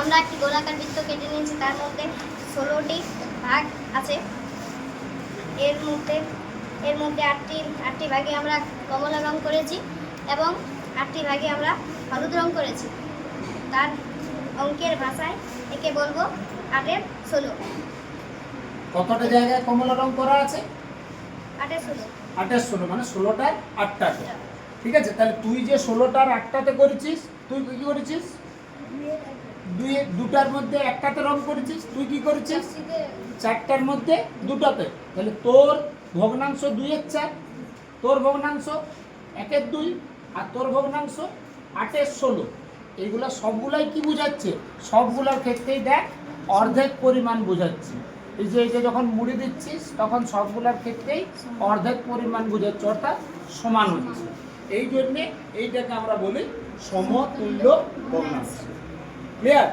আমরা একটি গোলাকার বৃত্ত কেটে নিয়েছি, তার মধ্যে 16টি ভাগ আছে। এর মধ্যে আটটি ভাগে আমরা কমলা রং করেছি এবং 8টি ভাগে আমরা হলুদ রং করেছি। তার অঙ্কের ভাষায় একে বলবো 8-এর 16। কতটা জায়গায় কমলা রং করা আছে? 8-এর 16। 8-এর 16 মানে 16টার 8টাতে। ঠিক আছে, তাহলে তুই যে 16টার 8টাতে করেছিস, তুই কি করেছিস? দুটার মধ্যে একটাতে রং করেছিস। তুই কি করেছিস? 4টার মধ্যে 2টাতে। তাহলে তোর ভগ্নাংশ 2-এর 4, তোর ভগ্নাংশ 1-এর 2 আর তোর ভগ্নাংশ 8-এর 16। এইগুলা সবগুলাই কি বোঝাচ্ছে? সবগুলোর ক্ষেত্রেই দেখ অর্ধেক পরিমাণ বোঝাচ্ছে। এই যে এটা যখন মুড়ে দিচ্ছিস তখন সবগুলোর ক্ষেত্রেই অর্ধেক পরিমাণ বোঝাচ্ছে, অর্থাৎ সমান হচ্ছে। এই জন্যে এইটাকে আমরা বলি সমতুল্য ভগ্নাংশ। ক্লিয়ার?